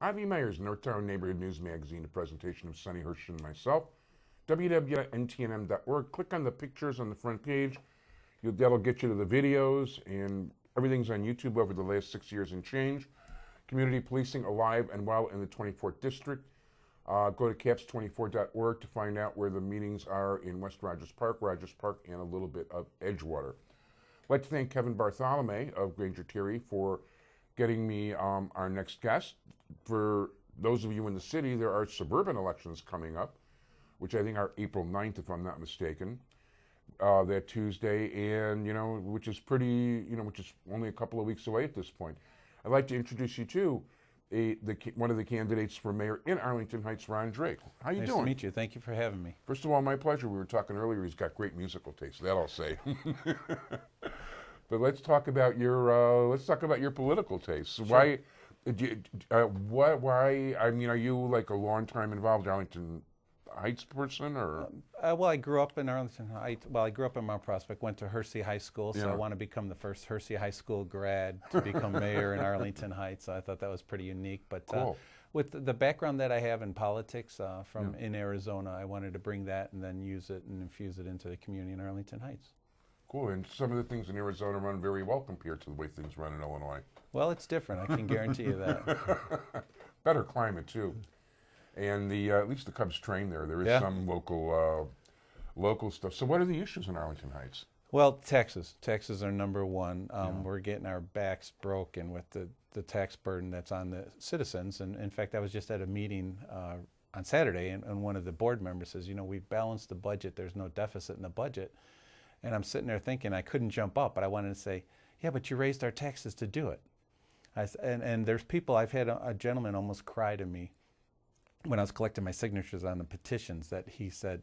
Ivy Meyers, Northtown Neighborhood News Magazine, a presentation of Sonny Hirsch and myself. www.ntnm.org. Click on the pictures on the front page. That'll get you to the videos, and everything's on YouTube over the last 6 years and change. Community policing alive and well in the 24th District. Go to caps24.org to find out where the meetings are in West Rogers Park, and a little bit of Edgewater. I'd like to thank Kevin Bartholomew of Granger Terry for getting me our next guest. For those of you in the city, there are suburban elections coming up, which I think are April 9th, if I'm not mistaken, that Tuesday, and, which is which is only a couple of weeks away at this point. I'd like to introduce you to one of the candidates for mayor in Arlington Heights, Ron Drake. How you doing? Nice to meet you. Thank you for having me. First of all, my pleasure. We were talking earlier. He's got great musical taste. That I'll say. But let's talk about your political tastes. Sure. Why? I mean, are you like a long time involved Arlington Heights person, or? Well, I grew up in Arlington Heights. Well, I grew up in Mount Prospect. Went to Hersey High School, so I want to become the first Hersey High School grad to become mayor in Arlington Heights. So I thought that was pretty unique. But cool. With the background that I have in politics in Arizona, I wanted to bring that and then use it and infuse it into the community in Arlington Heights. Cool, and some of the things in Arizona run very well compared to the way things run in Illinois. Well, it's different. I can guarantee you that. Better climate too, and at least the Cubs train there. There is some local stuff. So, what are the issues in Arlington Heights? Well, taxes. Taxes are number one. We're getting our backs broken with the tax burden that's on the citizens. And in fact, I was just at a meeting on Saturday, and one of the board members says, we've balanced the budget. There's no deficit in the budget. And I'm sitting there thinking I couldn't jump up, but I wanted to say, yeah, but you raised our taxes to do it. And there's people, I've had a gentleman almost cry to me when I was collecting my signatures on the petitions that he said,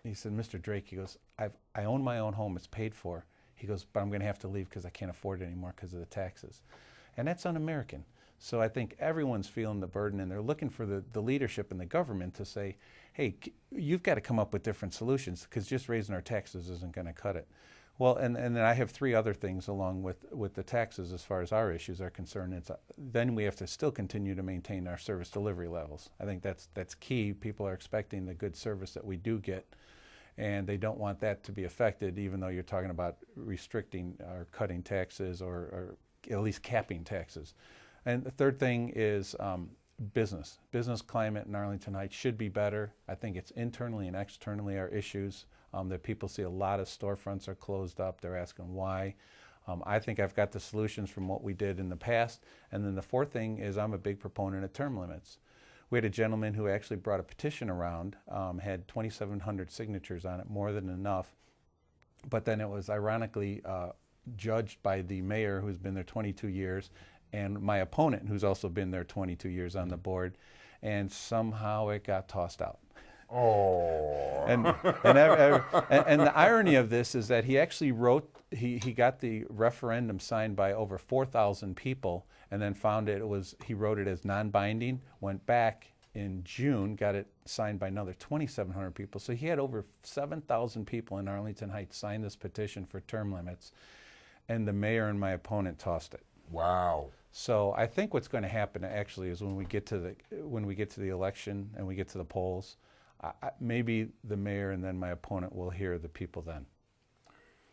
Mr. Drake, he goes, I own my own home, it's paid for. He goes, but I'm going to have to leave because I can't afford it anymore because of the taxes. And that's un-American. So I think everyone's feeling the burden, and they're looking for the leadership in the government to say, hey, you've got to come up with different solutions because just raising our taxes isn't going to cut it. Well, and then I have three other things along with the taxes as far as our issues are concerned. Then we have to still continue to maintain our service delivery levels. I think that's key. People are expecting the good service that we do get, and they don't want that to be affected, even though you're talking about restricting or cutting taxes or at least capping taxes. And the third thing is business. Business climate in Arlington Heights should be better. I think it's internally and externally our issues that people see a lot of storefronts are closed up. They're asking why. I think I've got the solutions from what we did in the past. And then the fourth thing is I'm a big proponent of term limits. We had a gentleman who actually brought a petition around, had 2,700 signatures on it, more than enough. But then it was ironically judged by the mayor, who's been there 22 years, and my opponent, who's also been there 22 years on the board, and somehow it got tossed out. Oh. And the irony of this is that he actually he got the referendum signed by over 4,000 people, and then found he wrote it as non-binding, went back in June, got it signed by another 2,700 people. So he had over 7,000 people in Arlington Heights sign this petition for term limits, and the mayor and my opponent tossed it. Wow. So I think what's going to happen actually is when we get to the election and we get to the polls, maybe the mayor and then my opponent will hear the people then.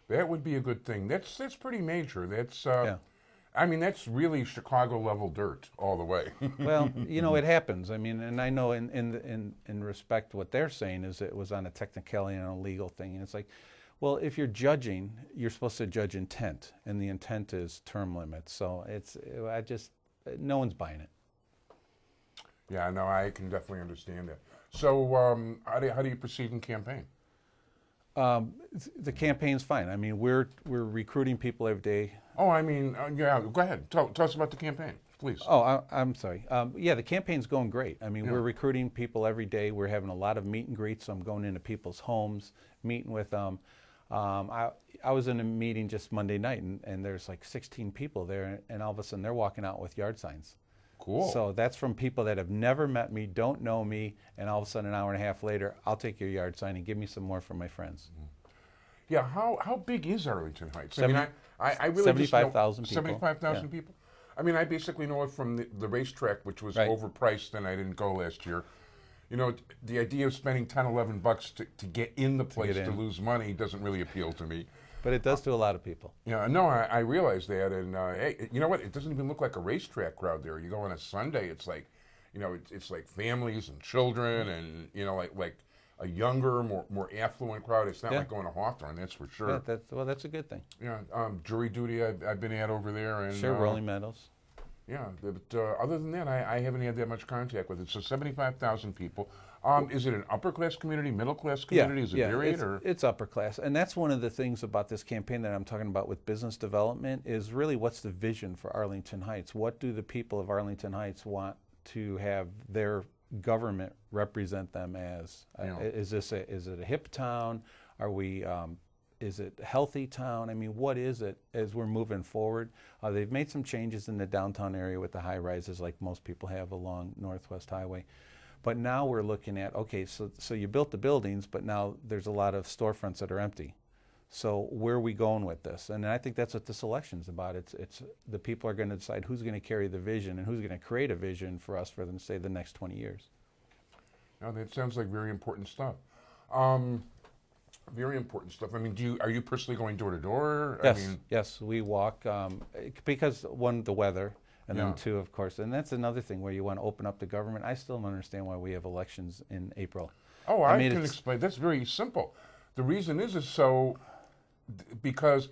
That would be a good thing. That's pretty major. That's I mean, that's really Chicago level dirt all the way. Well, it happens. I mean, and I know in respect what they're saying is it was on a technicality and a legal thing, and it's like, well, if you're judging, you're supposed to judge intent, and the intent is term limits. So no one's buying it. Yeah, no, I can definitely understand that. So how do you proceed in campaign? The campaign's fine. I mean, we're recruiting people every day. Oh, I mean, yeah, go ahead. Tell us about the campaign, please. Oh, I'm sorry. Yeah, the campaign's going great. I mean, we're recruiting people every day. We're having a lot of meet and greets. So I'm going into people's homes, meeting with them. I was in a meeting just Monday night, and there's like 16 people there, and all of a sudden they're walking out with yard signs. Cool. So that's from people that have never met me, don't know me, and all of a sudden an hour and a half later, I'll take your yard sign and give me some more from my friends. Yeah, how big is Arlington Heights? I really 75,000 people. 75,000 people. I mean, I basically know it from the racetrack, which was Right. overpriced, and I didn't go last year. You know, the idea of spending 10, $11 to get in the place get to in. lose money doesn't really appeal to me. But it does to a lot of people. Yeah, no, I realize that, and hey, you know what? It doesn't even look like a racetrack crowd there. You go on a Sunday, it's like, you know, it's like families and children, and you know, like a younger, more affluent crowd. It's not Yeah. like going to Hawthorne, that's for sure. Yeah, that's a good thing. Yeah, jury duty I've been at over there, and Sure, Rolling Meadows. yeah, but other than that, I haven't had that much contact with it. So 75,000 people. Is it an upper class community, middle class community? Is it varied, or it's upper class, and that's one of the things about this campaign that I'm talking about with business development is really what's the vision for Arlington Heights? What do the people of Arlington Heights want to have their government represent them as? Yeah. Is it a hip town? Are we? Is it a healthy town? I mean, what is it as we're moving forward? They've made some changes in the downtown area with the high rises, like most people have along Northwest Highway. But now we're looking at, okay, so you built the buildings, but now there's a lot of storefronts that are empty. So where are we going with this? And I think that's what this election's about. It's the people are going to decide who's going to carry the vision and who's going to create a vision for us for them to say the next 20 years. No, that sounds like very important stuff. Very important stuff. I mean, are you personally going door to door? Yes, I mean, yes, we walk because one, the weather, and Yeah. then two, of course, and that's another thing where you want to open up the government. I still don't understand why we have elections in April. oh, I I mean, can it's- explain. That's very simple. The reason is because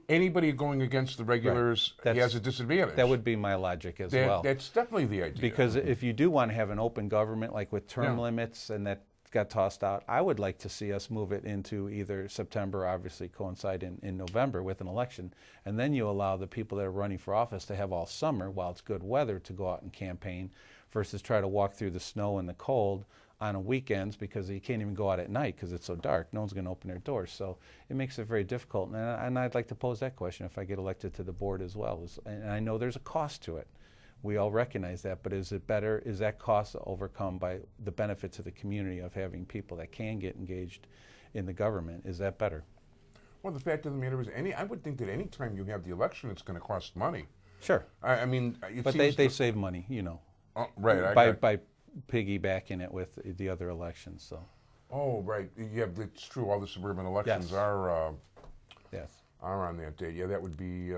anybody going against the regulars has a disadvantage. That would be my logic as well. That's definitely the idea. Because if you do want to have an open government, like with term Yeah. limits, and that got tossed out, I would like to see us move it into either September, obviously coincide in November with an election, and then you allow the people that are running for office to have all summer while it's good weather to go out and campaign versus try to walk through the snow and the cold on weekends because you can't even go out at night because it's so dark. No one's going to open their doors. So it makes it very difficult. And I'd like to pose that question if I get elected to the board as well. And I know there's a cost to it. We all recognize that, but is that cost overcome by the benefits of the community of having people that can get engaged in the government? Is that better? Well, the fact of the matter is, I would think that any time you have the election, it's going to cost money. Sure. I mean, But they save money, you know, right. by piggybacking it with the other elections. So. Oh, right. Yeah, it's true. All the suburban elections Yes. Yes. are on that date. Yeah, that would be.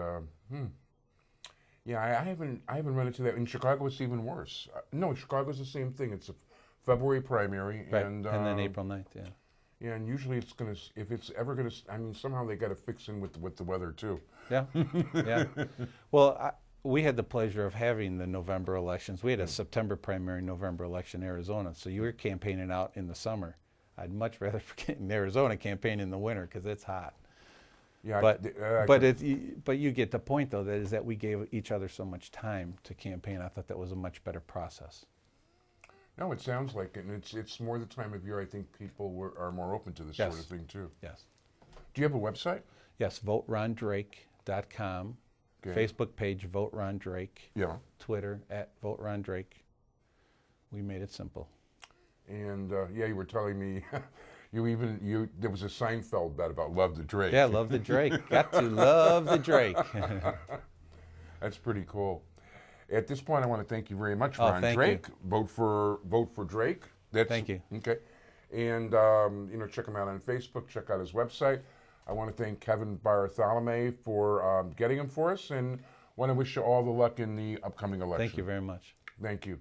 Yeah, I haven't run into that. In Chicago, it's even worse. No, Chicago's the same thing. It's a February primary, Right. and then April 9th, yeah. Yeah, and usually it's gonna. If it's ever gonna, I mean, somehow they got to fix in with the weather too. Yeah, yeah. Well, we had the pleasure of having the November elections. We had a September primary, November election in Arizona. So you were campaigning out in the summer. I'd much rather in Arizona campaign in the winter because it's hot. Yeah, But you get the point though. That we gave each other so much time to campaign. I thought that was a much better process. No, it sounds like it, and it's more the time of year. I think people are more open to this Yes. sort of thing too. Yes. Do you have a website? Yes. VoteRonDrake.com. Okay. Facebook page Vote Ron Drake. Yeah. Twitter @Vote Ron Drake. We made it simple. And yeah, you were telling me there was a Seinfeld bet about love the Drake. Yeah, love the Drake. Got to love the Drake. That's pretty cool. At this point, I want to thank you very much, Oh, Ron thank Drake. Vote for Drake. Thank you. Okay. And check him out on Facebook. Check out his website. I want to thank Kevin Bartholomew for getting him for us, and want to wish you all the luck in the upcoming election. Thank you very much. Thank you.